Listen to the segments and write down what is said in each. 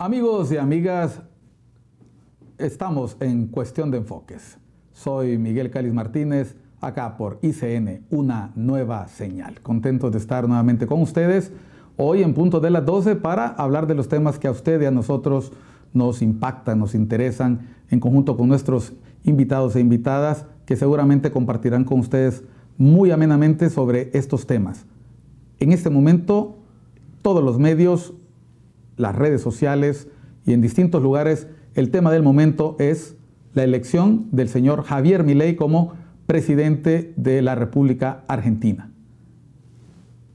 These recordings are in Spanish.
Amigos y amigas, estamos en Cuestión de Enfoques. Soy Miguel Calix Martínez, acá por ICN, una nueva señal. Contento de estar nuevamente con ustedes hoy en punto de las 12 para hablar de los temas que a usted y a nosotros nos impactan, nos interesan, en conjunto con nuestros invitados e invitadas que seguramente compartirán con ustedes muy amenamente sobre estos temas. En este momento, todos los medios, las redes sociales y en distintos lugares, el tema del momento es la elección del señor Javier Milei como presidente de la República Argentina.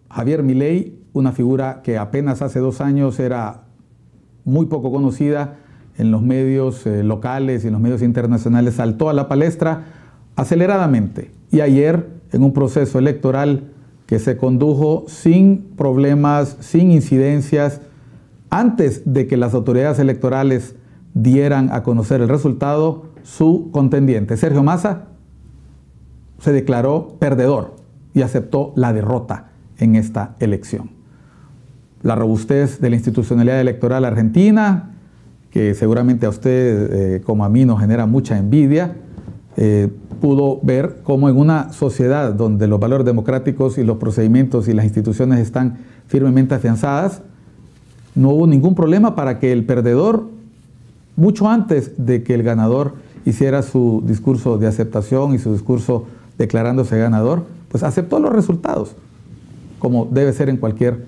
Javier Milei, una figura que apenas hace 2 años era muy poco conocida en los medios locales y en los medios internacionales, saltó a la palestra aceleradamente. Y ayer, en un proceso electoral que se condujo sin problemas, sin incidencias, antes de que las autoridades electorales dieran a conocer el resultado, su contendiente, Sergio Massa, se declaró perdedor y aceptó la derrota en esta elección. La robustez de la institucionalidad electoral argentina, que seguramente a usted como a mí nos genera mucha envidia, pudo ver cómo en una sociedad donde los valores democráticos y los procedimientos y las instituciones están firmemente afianzadas, no hubo ningún problema para que el perdedor, mucho antes de que el ganador hiciera su discurso de aceptación y su discurso declarándose ganador, pues aceptó los resultados, como debe ser en cualquier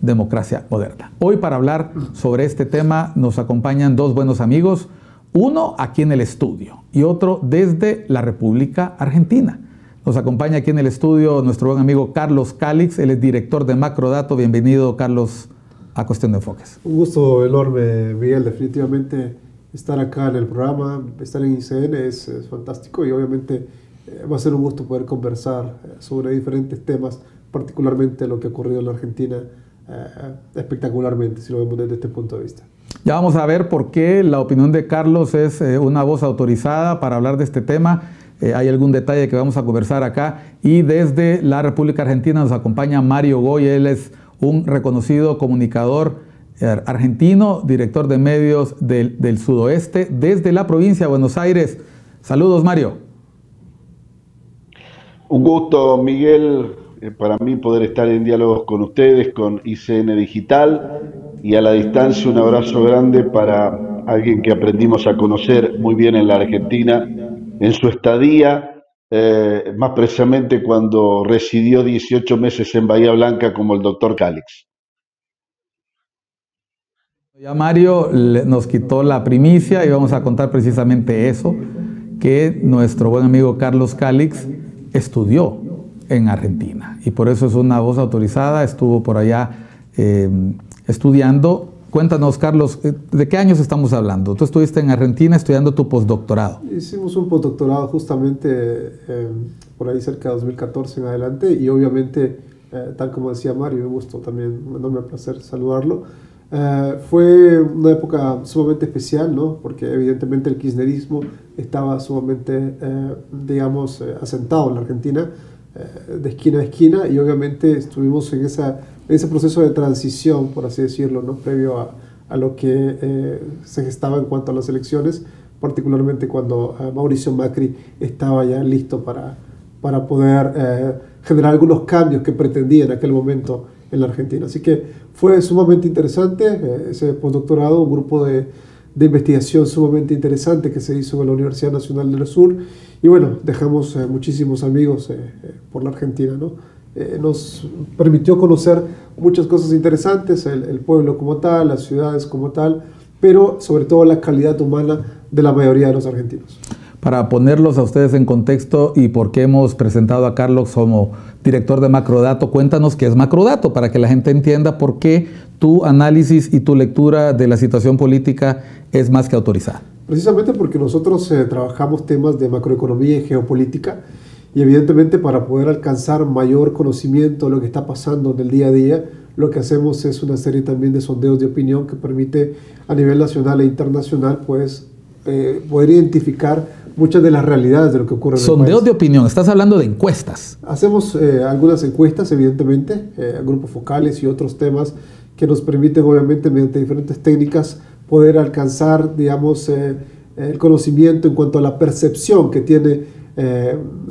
democracia moderna. Hoy, para hablar sobre este tema, nos acompañan 2 buenos amigos, uno aquí en el estudio y otro desde la República Argentina. Nos acompaña aquí en el estudio nuestro buen amigo Carlos Calix, él es director de Macrodato. Bienvenido, Carlos, a Cuestión de Enfoques. Un gusto enorme, Miguel. Definitivamente estar acá en el programa, estar en ICN es fantástico y obviamente va a ser un gusto poder conversar sobre diferentes temas, particularmente lo que ha ocurrido en la Argentina espectacularmente, si lo vemos desde este punto de vista. Ya vamos a ver por qué la opinión de Carlos es una voz autorizada para hablar de este tema. Hay algún detalle que vamos a conversar acá. Y desde la República Argentina nos acompaña Mario Goy. Él es un reconocido comunicador argentino, director de medios del sudoeste, desde la provincia de Buenos Aires. Saludos, Mario. Un gusto, Miguel, para mí poder estar en diálogos con ustedes, con ICN Digital, y a la distancia un abrazo grande para alguien que aprendimos a conocer muy bien en la Argentina, en su estadía, más precisamente cuando residió 18 meses en Bahía Blanca, como el doctor Calix. Ya Mario nos quitó la primicia y vamos a contar precisamente eso, que nuestro buen amigo Carlos Calix estudió en Argentina y por eso es una voz autorizada, estuvo por allá estudiando. Cuéntanos, Carlos, ¿de qué años estamos hablando? Tú estuviste en Argentina estudiando tu postdoctorado. Hicimos un postdoctorado justamente por ahí cerca de 2014 en adelante y obviamente, tal como decía Mario, un gusto también, un enorme placer saludarlo. Fue una época sumamente especial, ¿no? Porque evidentemente el kirchnerismo estaba sumamente, digamos, asentado en la Argentina, de esquina a esquina, y obviamente estuvimos en ese proceso de transición, por así decirlo, ¿no? Previo a lo que se gestaba en cuanto a las elecciones, particularmente cuando Mauricio Macri estaba ya listo para poder generar algunos cambios que pretendía en aquel momento en la Argentina. Así que fue sumamente interesante ese postdoctorado, un grupo de investigación sumamente interesante que se hizo en la Universidad Nacional del Sur, y bueno, dejamos muchísimos amigos por la Argentina, ¿no? Nos permitió conocer muchas cosas interesantes, el pueblo como tal, las ciudades como tal, pero sobre todo la calidad humana de la mayoría de los argentinos. Para ponerlos a ustedes en contexto y por qué hemos presentado a Carlos como director de Macrodato, cuéntanos qué es Macrodato para que la gente entienda por qué tu análisis y tu lectura de la situación política es más que autorizada. Precisamente porque nosotros trabajamos temas de macroeconomía y geopolítica, y evidentemente para poder alcanzar mayor conocimiento de lo que está pasando en el día a día, lo que hacemos es una serie también de sondeos de opinión que permite a nivel nacional e internacional pues poder identificar muchas de las realidades de lo que ocurre en el país. Sondeos de opinión, estás hablando de encuestas. Hacemos algunas encuestas, evidentemente, grupos focales y otros temas que nos permiten, obviamente, mediante diferentes técnicas, poder alcanzar, digamos, el conocimiento en cuanto a la percepción que tiene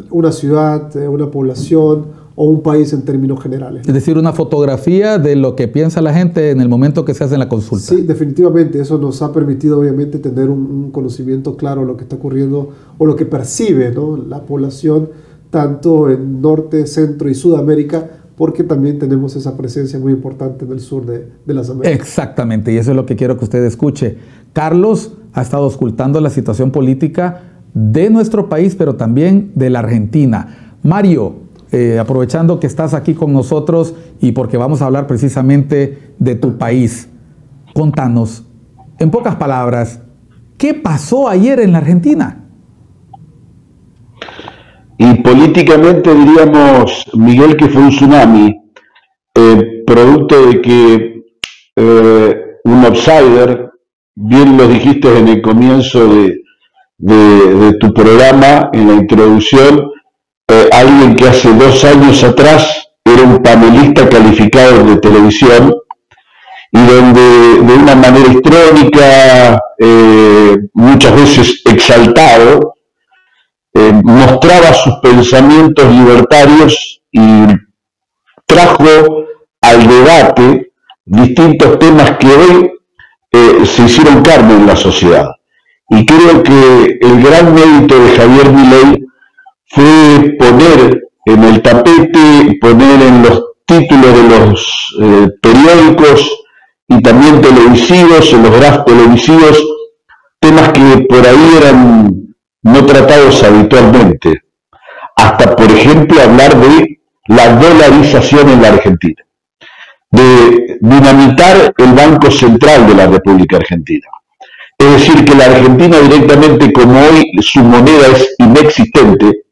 una ciudad, una población o un país en términos generales. Es decir, una fotografía de lo que piensa la gente en el momento que se hace la consulta. Sí, definitivamente. Eso nos ha permitido, obviamente, tener un conocimiento claro de lo que está ocurriendo o lo que percibe, ¿no?, la población, tanto en Norte, Centro y Sudamérica, porque también tenemos esa presencia muy importante en el sur de las Américas. Exactamente, y eso es lo que quiero que usted escuche. Carlos ha estado auscultando la situación política de nuestro país, pero también de la Argentina. Mario, aprovechando que estás aquí con nosotros y porque vamos a hablar precisamente de tu país, contanos, en pocas palabras, ¿qué pasó ayer en la Argentina? Y políticamente diríamos, Miguel, que fue un tsunami, producto de que un outsider, bien lo dijiste en el comienzo de tu programa, en la introducción, alguien que hace 2 años atrás era un panelista calificado de televisión y donde de una manera histrónica, muchas veces exaltado, mostraba sus pensamientos libertarios y trajo al debate distintos temas que hoy se hicieron carne en la sociedad. Y creo que el gran mérito de Javier Milei fue poner en el tapete, poner en los títulos de los periódicos y también televisivos, en los graphs televisivos, temas que por ahí eran no tratados habitualmente. Hasta, por ejemplo, hablar de la dolarización en la Argentina, de dinamitar el Banco Central de la República Argentina. Es decir, que la Argentina directamente, como hoy su moneda es inexistente,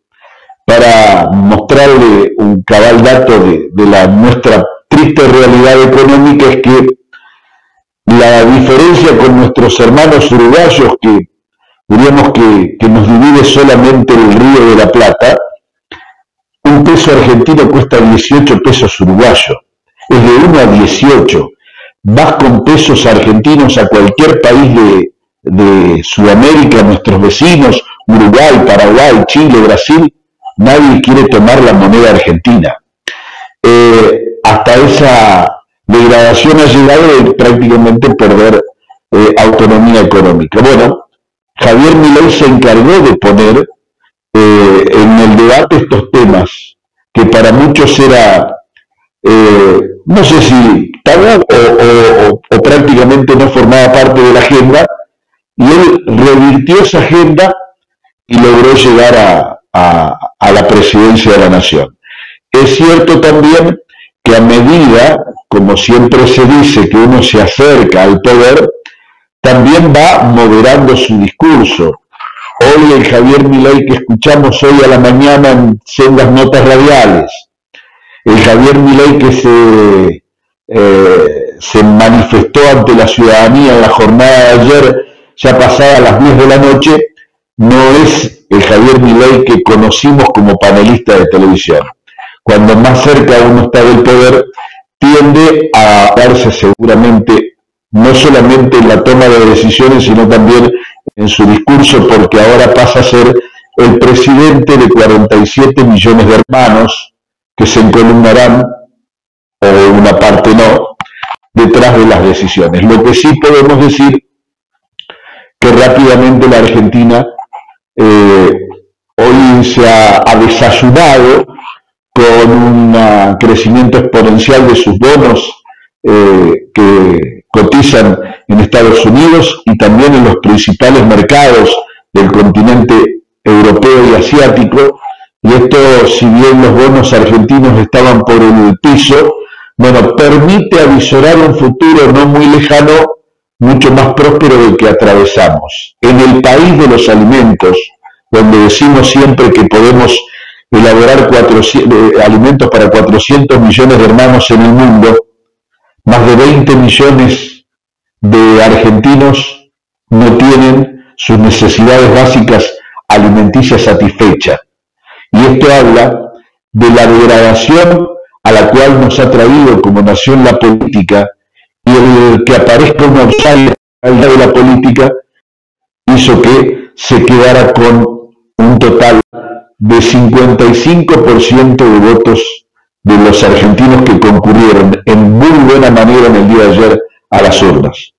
para mostrarle un cabal dato de nuestra triste realidad económica, es que la diferencia con nuestros hermanos uruguayos, que diríamos que nos divide solamente el Río de la Plata, un peso argentino cuesta 18 pesos uruguayos, es de 1 a 18. Vas con pesos argentinos a cualquier país de Sudamérica, nuestros vecinos, Uruguay, Paraguay, Chile, Brasil, nadie quiere tomar la moneda argentina. Hasta esa degradación ha llegado de prácticamente perder autonomía económica. Bueno, Javier Milei se encargó de poner en el debate estos temas que para muchos era, no sé si tabú o prácticamente no formaba parte de la agenda, y él revirtió esa agenda y logró llegar a la presidencia de la nación. Es cierto también que a medida, como siempre se dice, que uno se acerca al poder, también va moderando su discurso. Hoy el Javier Milei que escuchamos hoy a la mañana en sendas notas radiales, el Javier Milei que se manifestó ante la ciudadanía en la jornada de ayer, ya pasada las 10 de la noche, no es el Javier Milei que conocimos como panelista de televisión. Cuando más cerca uno está del poder, tiende a darse seguramente no solamente en la toma de decisiones, sino también en su discurso, porque ahora pasa a ser el presidente de 47 millones de hermanos que se encolumnarán, o una parte no, detrás de las decisiones. Lo que sí podemos decir que rápidamente la Argentina hoy se ha desayunado con un crecimiento exponencial de sus bonos que cotizan en Estados Unidos y también en los principales mercados del continente europeo y asiático. Y esto, si bien los bonos argentinos estaban por el piso, bueno, permite avisorar un futuro no muy lejano, mucho más próspero del que atravesamos. En el país de los alimentos, donde decimos siempre que podemos elaborar alimentos para 400 millones de hermanos en el mundo, más de 20 millones de argentinos no tienen sus necesidades básicas alimenticias satisfechas. Y esto habla de la degradación a la cual nos ha traído como nación la política, y el que aparezca un outsider de la política hizo que se quedara con un total de 55% de votos de los argentinos que concurrieron en muy buena manera en el día de ayer a las urnas.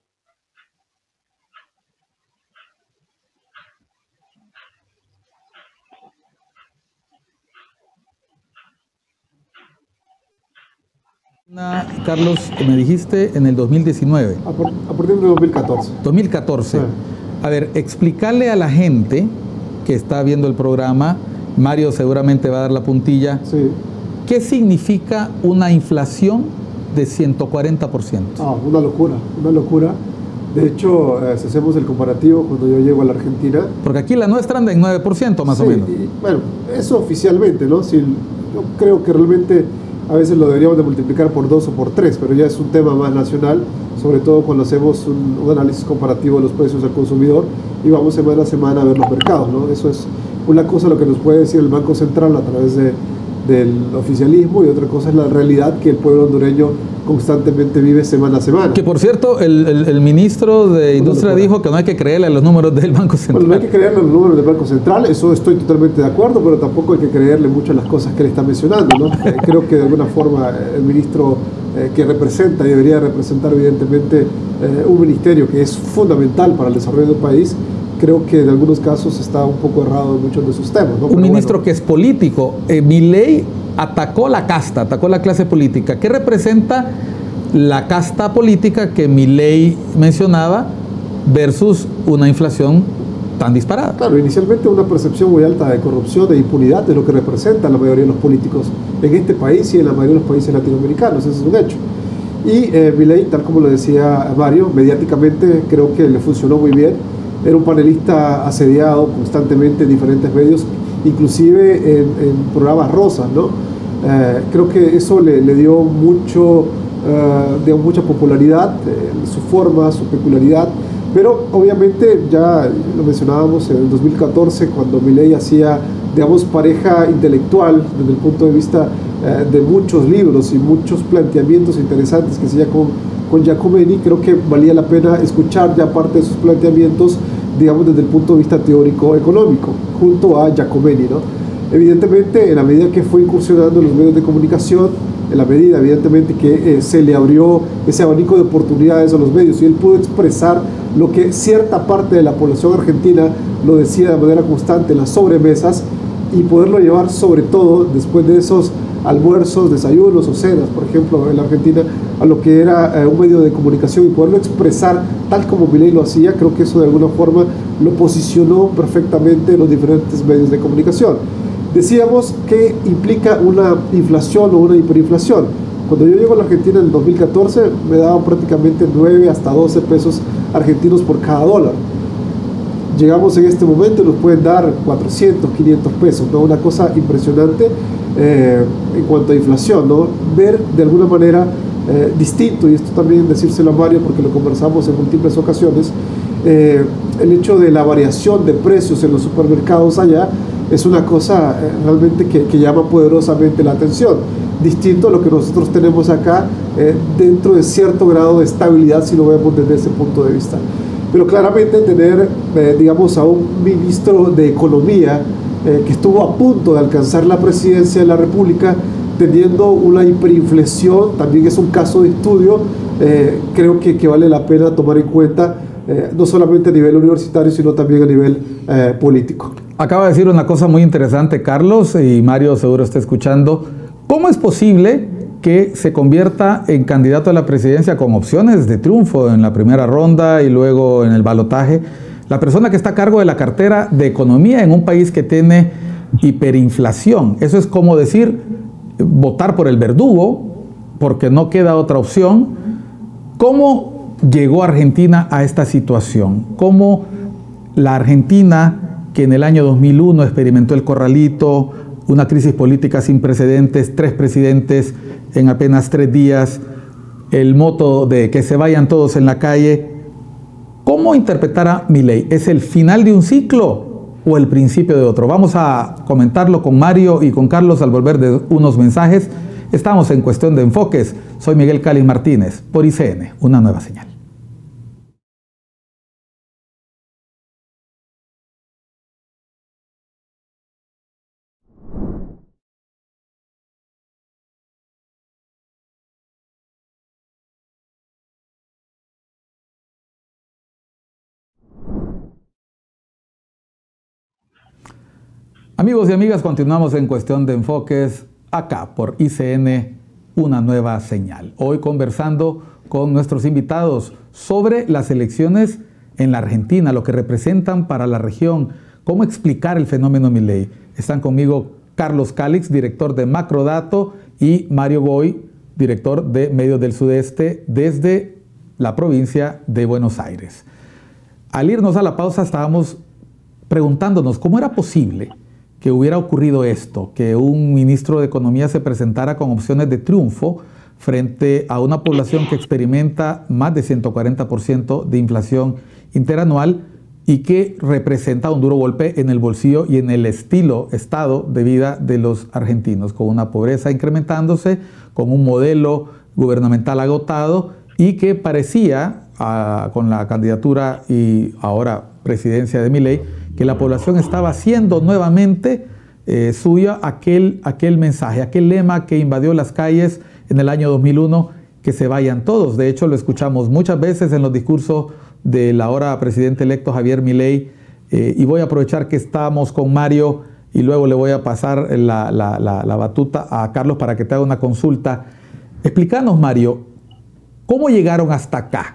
Carlos, me dijiste en el 2019. A partir de 2014. 2014. Sí. A ver, explicarle a la gente que está viendo el programa, Mario seguramente va a dar la puntilla, sí. ¿Qué significa una inflación de 140%? Una locura, una locura. De hecho, si hacemos el comparativo, cuando yo llego a la Argentina... Porque aquí la nuestra anda en 9% más o menos. Y, bueno, eso oficialmente, ¿no? Si, yo creo que realmente a veces lo deberíamos de multiplicar por 2 o por 3, pero ya es un tema más nacional, sobre todo cuando hacemos un análisis comparativo de los precios al consumidor y vamos semana a semana a ver los mercados, ¿no? Eso es una cosa lo que nos puede decir el Banco Central a través del oficialismo, y otra cosa es la realidad que el pueblo hondureño constantemente vive semana a semana. Que por cierto, el ministro de Industria dijo que no hay que creerle a los números del Banco Central. Bueno, no hay que creerle a los números del Banco Central, eso estoy totalmente de acuerdo, pero tampoco hay que creerle mucho a las cosas que él está mencionando, ¿no? Creo que de alguna forma el ministro que representa y debería representar evidentemente un ministerio que es fundamental para el desarrollo del país, creo que en algunos casos está un poco errado en muchos de sus temas, ¿no? Un ministro que es político. Milei atacó la casta, atacó la clase política. ¿Qué representa la casta política que Milei mencionaba versus una inflación tan disparada? Claro, inicialmente una percepción muy alta de corrupción, de impunidad, de lo que representa la mayoría de los políticos en este país y en la mayoría de los países latinoamericanos. Ese es un hecho. Y Milei, tal como lo decía Mario, mediáticamente creo que le funcionó muy bien. Era un panelista asediado constantemente en diferentes medios, inclusive en programas rosas, ¿no? Creo que eso le dio mucha popularidad, su forma, su peculiaridad, pero obviamente ya lo mencionábamos en el 2014, cuando Milei hacía, digamos, pareja intelectual desde el punto de vista de muchos libros y muchos planteamientos interesantes que hacía con Giacomelli. Creo que valía la pena escuchar ya parte de sus planteamientos, digamos, desde el punto de vista teórico-económico, junto a Giacomelli, ¿no? Evidentemente, en la medida que fue incursionando en los medios de comunicación, en la medida, evidentemente, que se le abrió ese abanico de oportunidades a los medios y él pudo expresar lo que cierta parte de la población argentina lo decía de manera constante en las sobremesas, y poderlo llevar sobre todo después de esos almuerzos, desayunos o cenas, por ejemplo, en la Argentina, a lo que era un medio de comunicación y poderlo expresar tal como Milei lo hacía, creo que eso de alguna forma lo posicionó perfectamente en los diferentes medios de comunicación. Decíamos que implica una inflación o una hiperinflación. Cuando yo llego a la Argentina en el 2014 me daban prácticamente 9 hasta 12 pesos argentinos por cada dólar. Llegamos en este momento y nos pueden dar 400, 500 pesos, ¿no? Una cosa impresionante en cuanto a inflación, ¿no? Ver de alguna manera distinto, y esto también decírselo a Mario porque lo conversamos en múltiples ocasiones, el hecho de la variación de precios en los supermercados allá es una cosa realmente que llama poderosamente la atención, distinto a lo que nosotros tenemos acá, dentro de cierto grado de estabilidad si lo vemos desde ese punto de vista. Pero claramente tener, digamos, a un ministro de Economía que estuvo a punto de alcanzar la presidencia de la República teniendo una hiperinflación, también es un caso de estudio. Creo que vale la pena tomar en cuenta, no solamente a nivel universitario, sino también a nivel político. Acaba de decir una cosa muy interesante, Carlos, y Mario seguro está escuchando. ¿Cómo es posible que se convierta en candidato a la presidencia con opciones de triunfo en la primera ronda y luego en el balotaje? La persona que está a cargo de la cartera de Economía en un país que tiene hiperinflación. Eso es como decir, votar por el verdugo, porque no queda otra opción. ¿Cómo llegó Argentina a esta situación? ¿Cómo la Argentina, que en el año 2001 experimentó el corralito, una crisis política sin precedentes, 3 presidentes en apenas 3 días, el moto de que se vayan todos en la calle? ¿Cómo interpretar a Milei? ¿Es el final de un ciclo o el principio de otro? Vamos a comentarlo con Mario y con Carlos al volver de unos mensajes. Estamos en Cuestión de Enfoques. Soy Miguel Cáliz Martínez por ICN, una nueva señal. Amigos y amigas, continuamos en Cuestión de Enfoques, acá por ICN, una nueva señal. Hoy conversando con nuestros invitados sobre las elecciones en la Argentina, lo que representan para la región, cómo explicar el fenómeno Milei. Están conmigo Carlos Calix, director de Macrodato, y Mario Goy, director de Medios del Sudeste, desde la provincia de Buenos Aires. Al irnos a la pausa estábamos preguntándonos cómo era posible que hubiera ocurrido esto, que un ministro de Economía se presentara con opciones de triunfo frente a una población que experimenta más de 140% de inflación interanual y que representa un duro golpe en el bolsillo y en el estado de vida de los argentinos, con una pobreza incrementándose, con un modelo gubernamental agotado y que parecía, con la candidatura y ahora presidencia de Milei, que la población estaba haciendo nuevamente suya aquel mensaje, aquel lema que invadió las calles en el año 2001, que se vayan todos. De hecho, lo escuchamos muchas veces en los discursos del ahora presidente electo Javier Milei, y voy a aprovechar que estamos con Mario y luego le voy a pasar la batuta a Carlos para que te haga una consulta. Explícanos, Mario, ¿cómo llegaron hasta acá?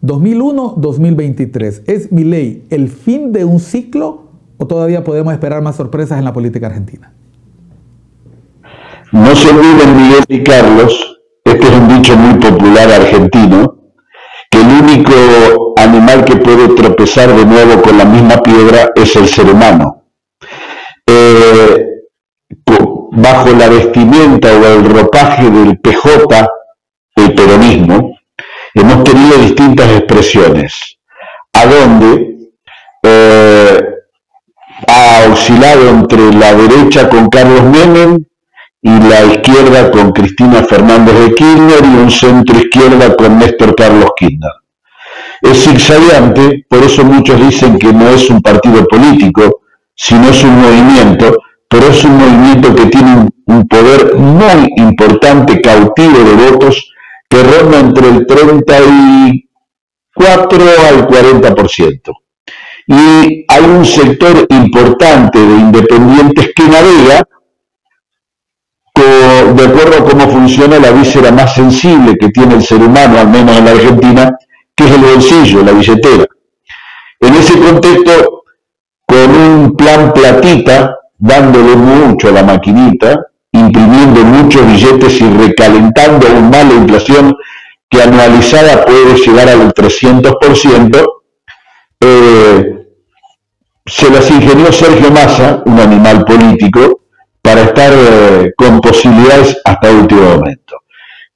2001-2023, ¿es Milei el fin de un ciclo o todavía podemos esperar más sorpresas en la política argentina? No se olviden, Miguel y Carlos, este es un dicho muy popular argentino, que el único animal que puede tropezar de nuevo con la misma piedra es el ser humano. Bajo la vestimenta o el ropaje del PJ, el peronismo, hemos tenido distintas expresiones, a donde ha oscilado entre la derecha con Carlos Menem y la izquierda con Cristina Fernández de Kirchner y un centro izquierda con Néstor Carlos Kirchner. Es zigzagueante, por eso muchos dicen que no es un partido político, sino es un movimiento, pero es un movimiento que tiene un poder muy importante, cautivo de votos, que ronda entre el 34 al 40%. Y hay un sector importante de independientes que navega de acuerdo a cómo funciona la víscera más sensible que tiene el ser humano, al menos en la Argentina, que es el bolsillo, la billetera. En ese contexto, con un plan platita, dándole mucho a la maquinita, imprimiendo muchos billetes y recalentando aún más la inflación, que anualizada puede llegar al 300%, se las ingenió Sergio Massa, un animal político, para estar con posibilidades hasta el último momento.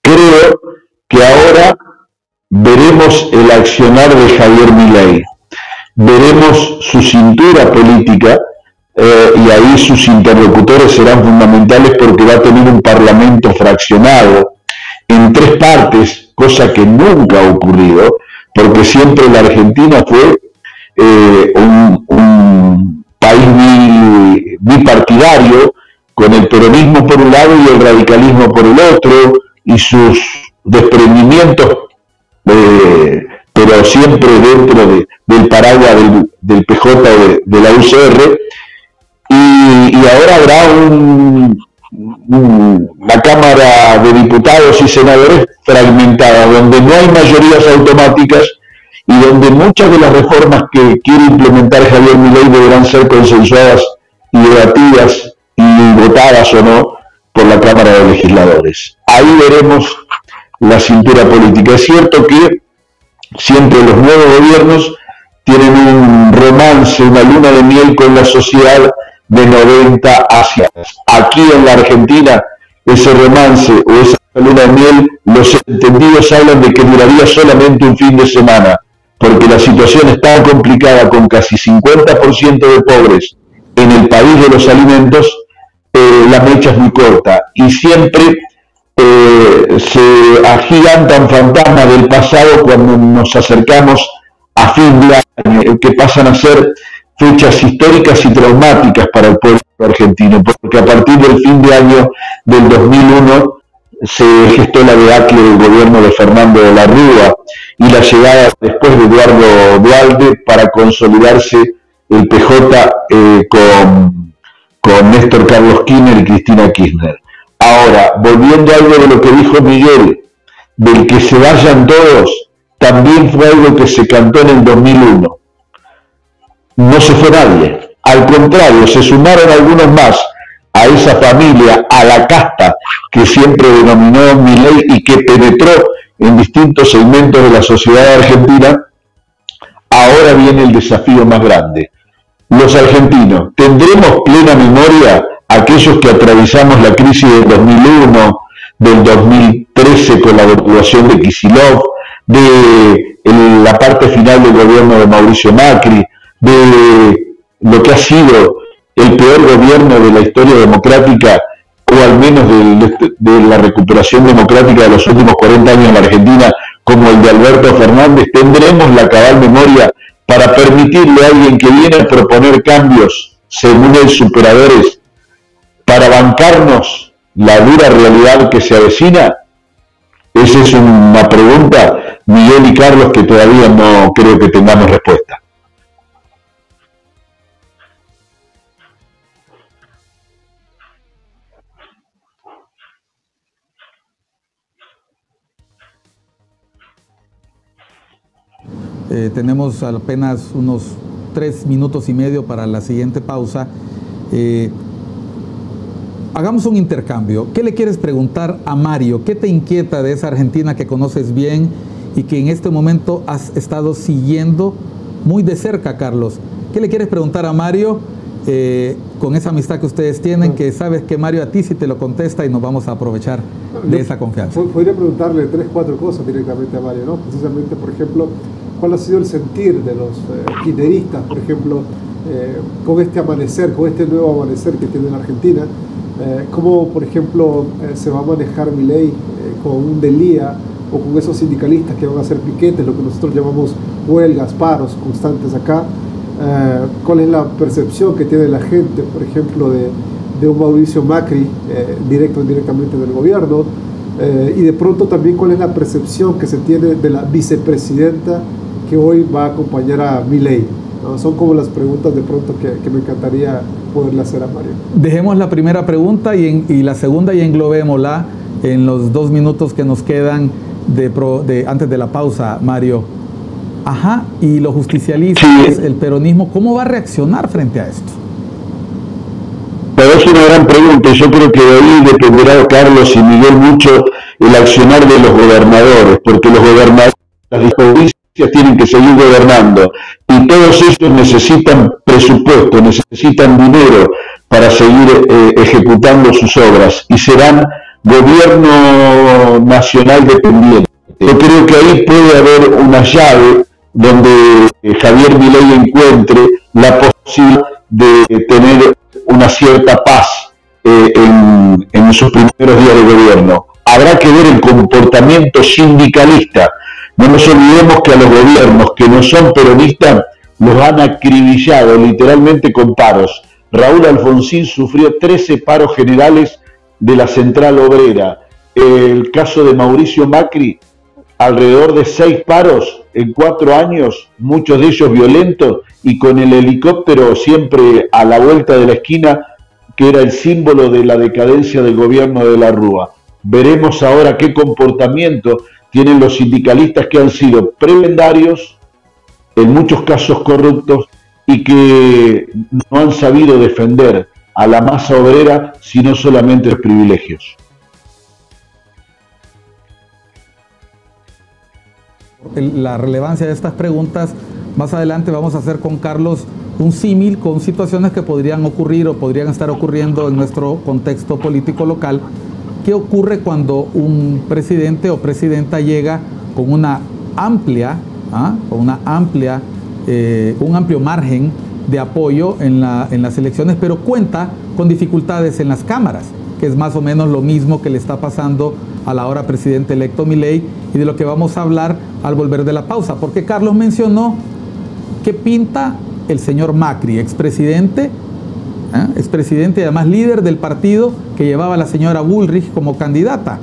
Creo que ahora veremos el accionar de Javier Milei, veremos su cintura política, y ahí sus interlocutores serán fundamentales porque va a tener un parlamento fraccionado en 3 partes, cosa que nunca ha ocurrido, porque siempre la Argentina fue un país bipartidario, con el peronismo por un lado y el radicalismo por el otro, y sus desprendimientos, pero siempre dentro del paraguas del PJ de la UCR, y ahora habrá una Cámara de Diputados y Senadores fragmentada, donde no hay mayorías automáticas y donde muchas de las reformas que quiere implementar Javier Milei deberán ser consensuadas y debatidas y votadas o no por la Cámara de Legisladores. Ahí veremos la cintura política. Es cierto que siempre los nuevos gobiernos tienen un romance, una luna de miel con la sociedad de 90 hacia. Aquí en la Argentina, ese romance o esa luna de miel, los entendidos hablan de que duraría solamente un fin de semana, porque la situación es tan complicada, con casi 50% de pobres en el país de los alimentos, la mecha es muy corta y siempre se agigantan fantasmas del pasado cuando nos acercamos a fin de año, que pasan a ser fechas históricas y traumáticas para el pueblo argentino, porque a partir del fin de año del 2001 se gestó la debacle del gobierno de Fernando de la Rúa y la llegada después de Eduardo Duhalde para consolidarse el PJ con Néstor Carlos Kirchner y Cristina Kirchner. Ahora, volviendo a algo de lo que dijo Miguel, del que se vayan todos, también fue algo que se cantó en el 2001. No se fue nadie, al contrario, se sumaron algunos más a esa familia, a la casta que siempre denominó Milei y que penetró en distintos segmentos de la sociedad argentina. Ahora viene el desafío más grande. Los argentinos, ¿tendremos plena memoria aquellos que atravesamos la crisis del 2001, del 2013 con la devaluación de Kicillof, de la parte final del gobierno de Mauricio Macri, de lo que ha sido el peor gobierno de la historia democrática, o al menos de la recuperación democrática de los últimos 40 años en la Argentina, como el de Alberto Fernández? ¿Tendremos la cabal memoria para permitirle a alguien que viene a proponer cambios, según él, superadores, para bancarnos la dura realidad que se avecina? Esa es una pregunta, Miguel y Carlos, que todavía no creo que tengamos respuesta. Tenemos apenas unos 3 minutos y medio para la siguiente pausa. Hagamos un intercambio. ¿Qué le quieres preguntar a Mario? ¿Qué te inquieta de esa Argentina que conoces bien y que en este momento has estado siguiendo muy de cerca, Carlos? ¿Qué le quieres preguntar a Mario con esa amistad que ustedes tienen, que sabes que Mario a ti sí te lo contesta y nos vamos a aprovechar de esa confianza? Podría preguntarle 3, 4 cosas directamente a Mario, ¿no? Precisamente, por ejemplo, ¿cuál ha sido el sentir de los kirchneristas, por ejemplo, con este amanecer, con este nuevo amanecer que tiene la Argentina? ¿Cómo, por ejemplo, se va a manejar Milei con un Delía o con esos sindicalistas que van a hacer piquetes, lo que nosotros llamamos huelgas, paros constantes acá? ¿Cuál es la percepción que tiene la gente, por ejemplo, de un Mauricio Macri, directo o indirectamente del gobierno? Y de pronto también, ¿cuál es la percepción que se tiene de la vicepresidenta que hoy va a acompañar a Milei? ¿No? Son como las preguntas de pronto que me encantaría poderle hacer a Mario. Dejemos la primera pregunta y la segunda y englobémosla en los 2 minutos que nos quedan antes de la pausa, Mario. Ajá, y los justicialistas, el peronismo, ¿cómo va a reaccionar frente a esto? Pero es una gran pregunta y yo creo que de ahí dependerá, Carlos y Miguel, mucho el accionar de los gobernadores, porque los gobernadores, las provincias tienen que seguir gobernando y todos ellos necesitan presupuesto, necesitan dinero para seguir ejecutando sus obras y serán gobierno nacional dependiente. Yo creo que ahí puede haber una llave donde Javier Milei encuentre la posibilidad de tener una cierta paz en sus primeros días de gobierno. Habrá que ver el comportamiento sindicalista. No nos olvidemos que a los gobiernos que no son peronistas los han acribillado literalmente con paros. Raúl Alfonsín sufrió 13 paros generales de la Central Obrera. El caso de Mauricio Macri, alrededor de 6 paros en 4 años, muchos de ellos violentos y con el helicóptero siempre a la vuelta de la esquina, que era el símbolo de la decadencia del gobierno de la Rúa. Veremos ahora qué comportamiento tienen los sindicalistas que han sido prebendarios, en muchos casos corruptos, y que no han sabido defender a la masa obrera, sino solamente los privilegios. La relevancia de estas preguntas, más adelante vamos a hacer con Carlos un símil con situaciones que podrían ocurrir o podrían estar ocurriendo en nuestro contexto político local. ¿Qué ocurre cuando un presidente o presidenta llega con una amplia, un amplio margen de apoyo en las elecciones, pero cuenta con dificultades en las cámaras, que es más o menos lo mismo que le está pasando al ahora presidente electo Milei, y de lo que vamos a hablar al volver de la pausa? Porque Carlos mencionó que pinta el señor Macri, expresidente y además líder del partido que llevaba a la señora Bullrich como candidata.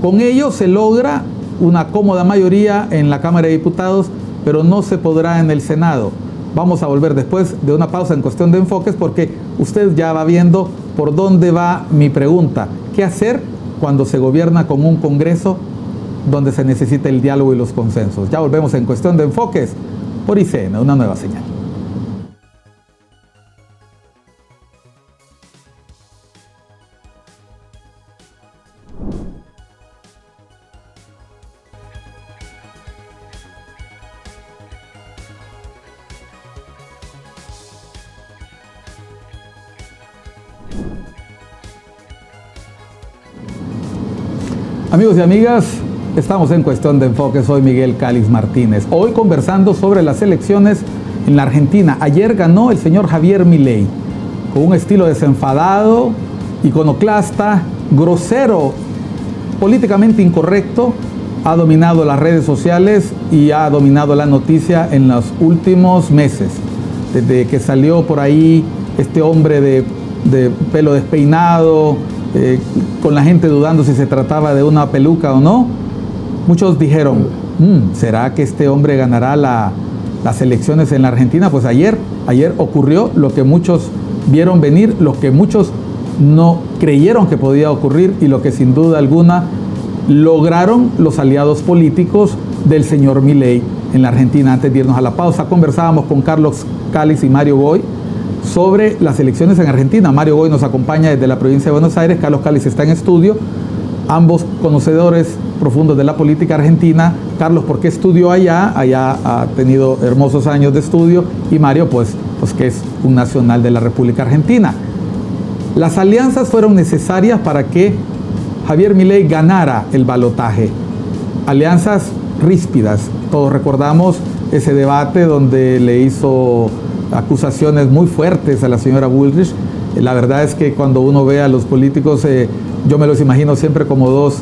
Con ello se logra una cómoda mayoría en la Cámara de Diputados, pero no se podrá en el Senado. Vamos a volver después de una pausa en Cuestión de Enfoques, porque usted ya va viendo por dónde va mi pregunta. ¿Qué hacer cuando se gobierna con un Congreso donde se necesita el diálogo y los consensos? Ya volvemos en Cuestión de Enfoques por ICN, una nueva señal. Amigos y amigas, estamos en Cuestión de Enfoque. Soy Miguel Cáliz Martínez. Hoy conversando sobre las elecciones en la Argentina. Ayer ganó el señor Javier Milei, con un estilo desenfadado, iconoclasta, grosero, políticamente incorrecto. Ha dominado las redes sociales y ha dominado la noticia en los últimos meses. Desde que salió por ahí este hombre de pelo despeinado, con la gente dudando si se trataba de una peluca o no, muchos dijeron, ¿será que este hombre ganará las elecciones en la Argentina? Pues ayer ocurrió lo que muchos vieron venir, lo que muchos no creyeron que podía ocurrir y lo que sin duda alguna lograron los aliados políticos del señor Milei en la Argentina. Antes de irnos a la pausa, conversábamos con Carlos Cáliz y Mario Goy sobre las elecciones en Argentina. Mario Goy nos acompaña desde la provincia de Buenos Aires, Carlos Cáliz está en estudio, ambos conocedores profundos de la política argentina. Carlos, ¿por qué estudió allá? Allá ha tenido hermosos años de estudio, y Mario, pues que es un nacional de la República Argentina. Las alianzas fueron necesarias para que Javier Milei ganara el balotaje. Alianzas ríspidas. Todos recordamos ese debate donde le hizo acusaciones muy fuertes a la señora Bullrich. La verdad es que cuando uno ve a los políticos, yo me los imagino siempre como dos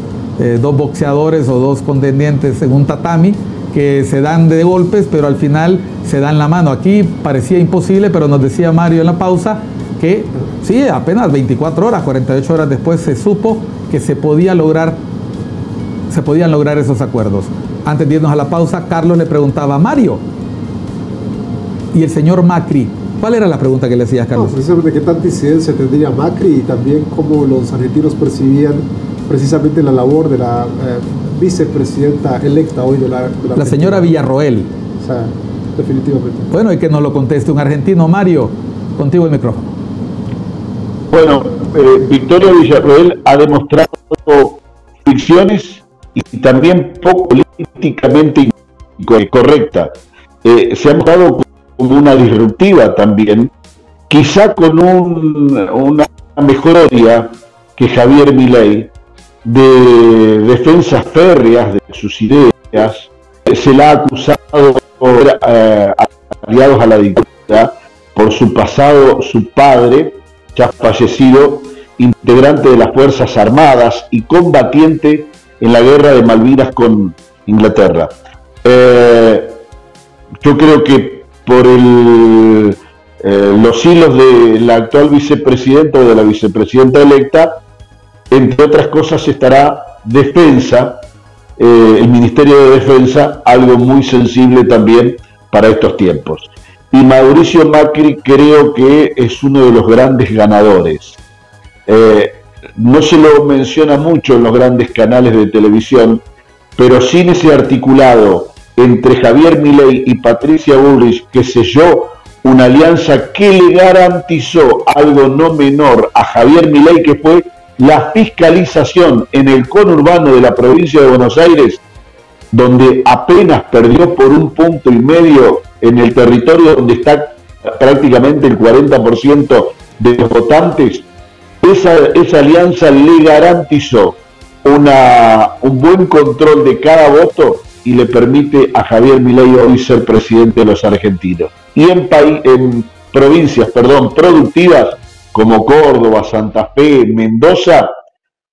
boxeadores o dos contendientes en un tatami que se dan de golpes, pero al final se dan la mano. Aquí parecía imposible, pero nos decía Mario en la pausa que sí, apenas 24 horas, 48 horas después se supo que se podían lograr esos acuerdos. Antes de irnos a la pausa, Carlos le preguntaba a Mario, y el señor Macri, ¿cuál era la pregunta que le hacías, Carlos? No, precisamente qué tanta incidencia tendría Macri y también cómo los argentinos percibían precisamente la labor de la vicepresidenta electa hoy de la señora Villarroel. O sea, definitivamente. Bueno, y que nos lo conteste un argentino. Mario, contigo el micrófono. Bueno, Victoria Villarroel ha demostrado ficciones y también poco políticamente correcta. Se ha mostrado como una disruptiva también, quizá con una mejoría que Javier Milei, de defensas férreas de sus ideas. Se la ha acusado por aliados a la dictadura, por su pasado, su padre, ya fallecido, integrante de las Fuerzas Armadas y combatiente en la guerra de Malvinas con Inglaterra. Yo creo que por los hilos de la actual vicepresidenta o de la vicepresidenta electa, entre otras cosas estará Defensa, el Ministerio de Defensa, algo muy sensible también para estos tiempos. Y Mauricio Macri creo que es uno de los grandes ganadores. No se lo menciona mucho en los grandes canales de televisión, pero sin ese articulado entre Javier Milei y Patricia Bullrich, que selló una alianza que le garantizó algo no menor a Javier Milei, que fue la fiscalización en el conurbano de la provincia de Buenos Aires, donde apenas perdió por 1,5 puntos en el territorio donde está prácticamente el 40% de los votantes. Esa alianza le garantizó un buen control de cada voto y le permite a Javier Milei hoy ser presidente de los argentinos. Y en provincias productivas como Córdoba, Santa Fe, Mendoza,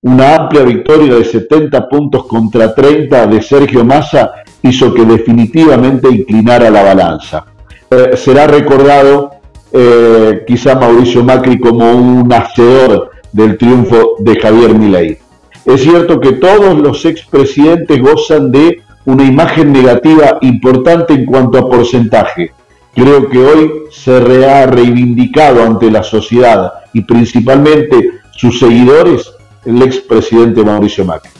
una amplia victoria de 70 puntos contra 30 de Sergio Massa hizo que definitivamente inclinara la balanza. Será recordado quizá Mauricio Macri como un hacedor del triunfo de Javier Milei. Es cierto que todos los expresidentes gozan de una imagen negativa importante en cuanto a porcentaje. creo que hoy se ha reivindicado ante la sociedad y principalmente sus seguidores el expresidente Mauricio Macri.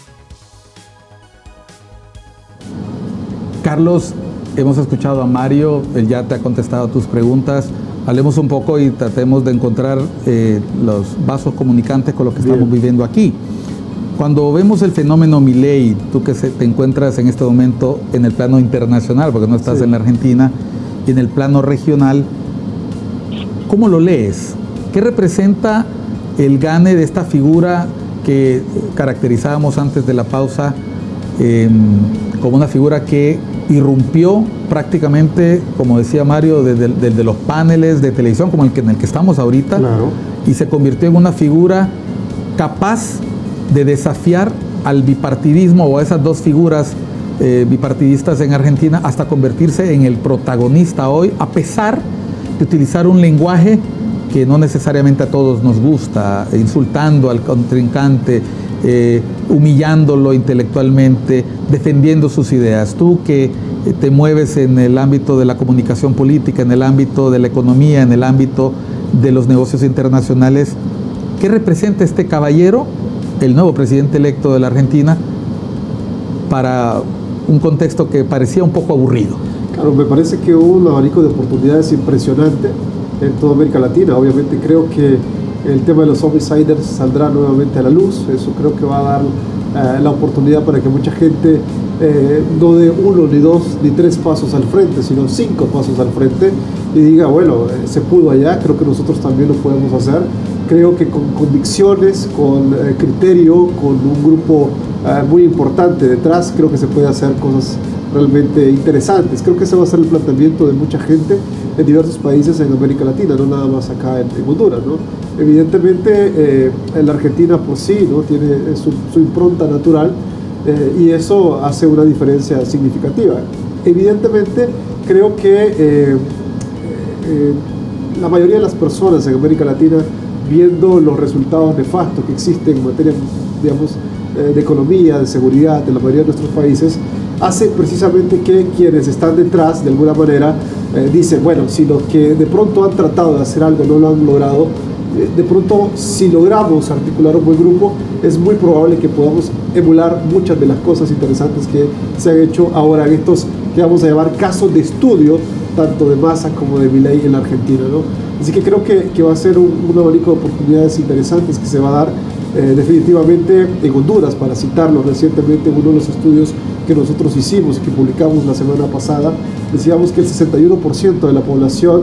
Carlos, hemos escuchado a Mario, él ya te ha contestado tus preguntas. Hablemos un poco y tratemos de encontrar los vasos comunicantes con lo que estamos viviendo aquí. Cuando vemos el fenómeno Milei, tú que te encuentras en este momento en el plano internacional, porque no estás en la Argentina, y en el plano regional, ¿cómo lo lees? ¿Qué representa el gane de esta figura que caracterizábamos antes de la pausa como una figura que irrumpió prácticamente, como decía Mario, desde los paneles de televisión como en el que estamos ahorita, y se convirtió en una figura capaz de desafiar al bipartidismo o a esas dos figuras bipartidistas en Argentina hasta convertirse en el protagonista hoy, a pesar de utilizar un lenguaje que no necesariamente a todos nos gusta, insultando al contrincante, humillándolo intelectualmente, defendiendo sus ideas. Tú que te mueves en el ámbito de la comunicación política, en el ámbito de la economía, en el ámbito de los negocios internacionales, ¿qué representa este caballero, el nuevo presidente electo de la Argentina, para un contexto que parecía un poco aburrido? Claro, me parece que hubo un abanico de oportunidades impresionante en toda América Latina. Obviamente creo que el tema de los homicides saldrá nuevamente a la luz. Eso creo que va a dar la oportunidad para que mucha gente no dé 1, ni 2, ni 3 pasos al frente, sino 5 pasos al frente y diga, bueno, se pudo allá, creo que nosotros también lo podemos hacer. Creo que con convicciones, con criterio, con un grupo muy importante detrás, creo que se puede hacer cosas realmente interesantes. Creo que ese va a ser el planteamiento de mucha gente en diversos países en América Latina, no nada más acá en Honduras, ¿no? Evidentemente la Argentina por sí, ¿no?, tiene su impronta natural y eso hace una diferencia significativa. Evidentemente creo que la mayoría de las personas en América Latina, viendo los resultados nefastos que existen en materia, digamos, de economía, de seguridad de la mayoría de nuestros países, hace precisamente que quienes están detrás, de alguna manera, dicen, bueno, si los que de pronto han tratado de hacer algo no lo han logrado, de pronto si logramos articular un buen grupo, es muy probable que podamos emular muchas de las cosas interesantes que se han hecho ahora en estos, que vamos a llamar casos de estudio, tanto de Massa como de Milei en la Argentina, ¿no? Así que creo que va a ser un abanico de oportunidades interesantes que se va a dar definitivamente en Honduras, para citarlo recientemente en uno de los estudios que nosotros hicimos y que publicamos la semana pasada. Decíamos que el 61% de la población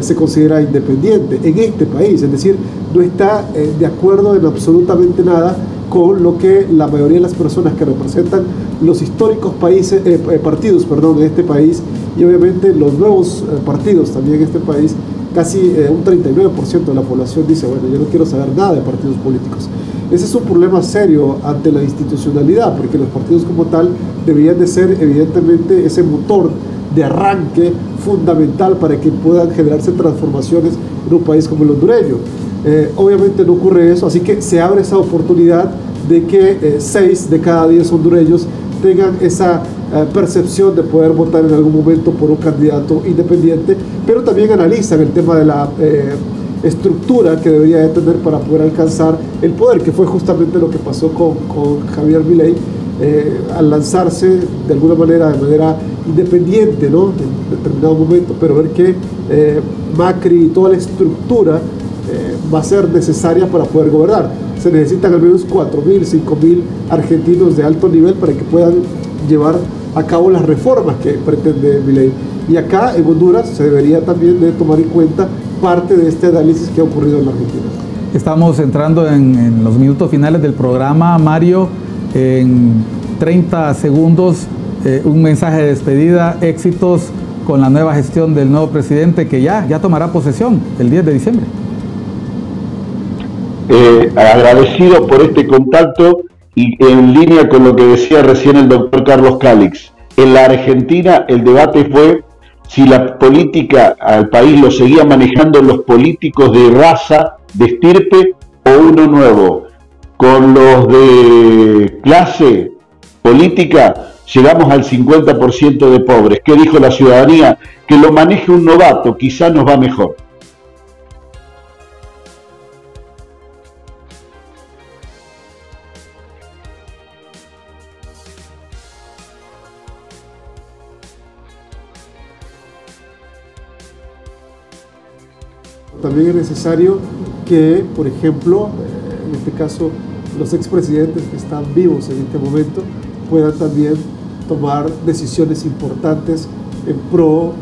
se considera independiente en este país, es decir, no está de acuerdo en absolutamente nada con lo que la mayoría de las personas que representan los históricos partidos en este país, y obviamente los nuevos partidos también en este país. Casi un 39% de la población dice, bueno, yo no quiero saber nada de partidos políticos. Ese es un problema serio ante la institucionalidad, porque los partidos como tal deberían de ser evidentemente ese motor de arranque fundamental para que puedan generarse transformaciones en un país como el hondureño. Obviamente no ocurre eso, así que se abre esa oportunidad de que 6 de cada 10 hondureños tengan esa percepción de poder votar en algún momento por un candidato independiente, pero también analizan el tema de la estructura que debería de tener para poder alcanzar el poder, que fue justamente lo que pasó con Javier Milei, al lanzarse de alguna manera, de manera independiente, ¿no?, en determinado momento, pero ver que Macri y toda la estructura va a ser necesaria para poder gobernar. Se necesitan al menos 4.000, 5.000 argentinos de alto nivel para que puedan llevar a cabo las reformas que pretende Milei. Y acá en Honduras se debería también de tomar en cuenta parte de este análisis que ha ocurrido en la Argentina. Estamos entrando en los minutos finales del programa, Mario. En 30 segundos, un mensaje de despedida, éxitos con la nueva gestión del nuevo presidente que ya tomará posesión el 10 de diciembre. Agradecido por este contacto y en línea con lo que decía recién el doctor Carlos Calix. En la Argentina el debate fue si la política al país lo seguía manejando los políticos de raza, de estirpe o uno nuevo. Con los de clase política llegamos al 50% de pobres. ¿Qué dijo la ciudadanía? Que lo maneje un novato, quizá nos va mejor. También es necesario que, por ejemplo, en este caso, los expresidentes que están vivos en este momento puedan también tomar decisiones importantes en pro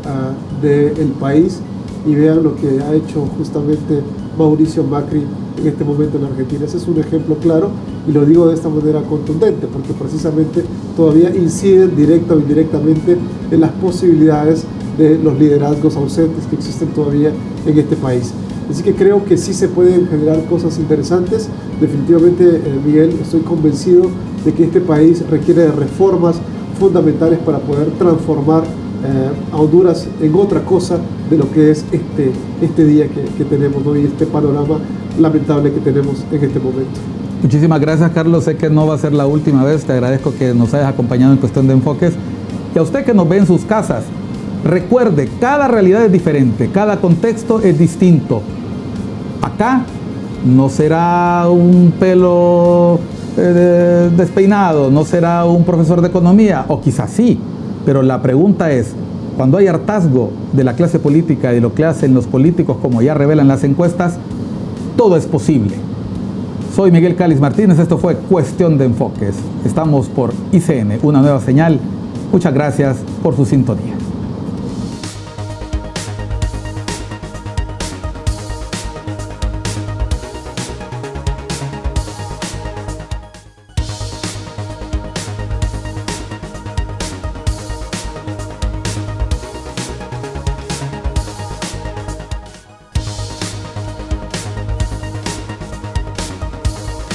del país y vean lo que ha hecho justamente Mauricio Macri en este momento en Argentina. Ese es un ejemplo claro y lo digo de esta manera contundente porque precisamente todavía inciden directa o indirectamente en las posibilidades de los liderazgos ausentes que existen todavía en este país. Así que creo que sí se pueden generar cosas interesantes. Definitivamente, Miguel, estoy convencido de que este país requiere de reformas fundamentales para poder transformar a Honduras en otra cosa de lo que es este día que tenemos hoy, este panorama lamentable que tenemos en este momento. Muchísimas gracias, Carlos. Sé que no va a ser la última vez. Te agradezco que nos hayas acompañado en Cuestión de Enfoques. Y a usted que nos ve en sus casas, recuerde, cada realidad es diferente, cada contexto es distinto. Acá no será un pelo despeinado, no será un profesor de economía, o quizás sí, pero la pregunta es, cuando hay hartazgo de la clase política y de lo que hacen los políticos, como ya revelan las encuestas, todo es posible. Soy Miguel Cáliz Martínez, esto fue Cuestión de Enfoques. Estamos por ICN, una nueva señal. Muchas gracias por su sintonía.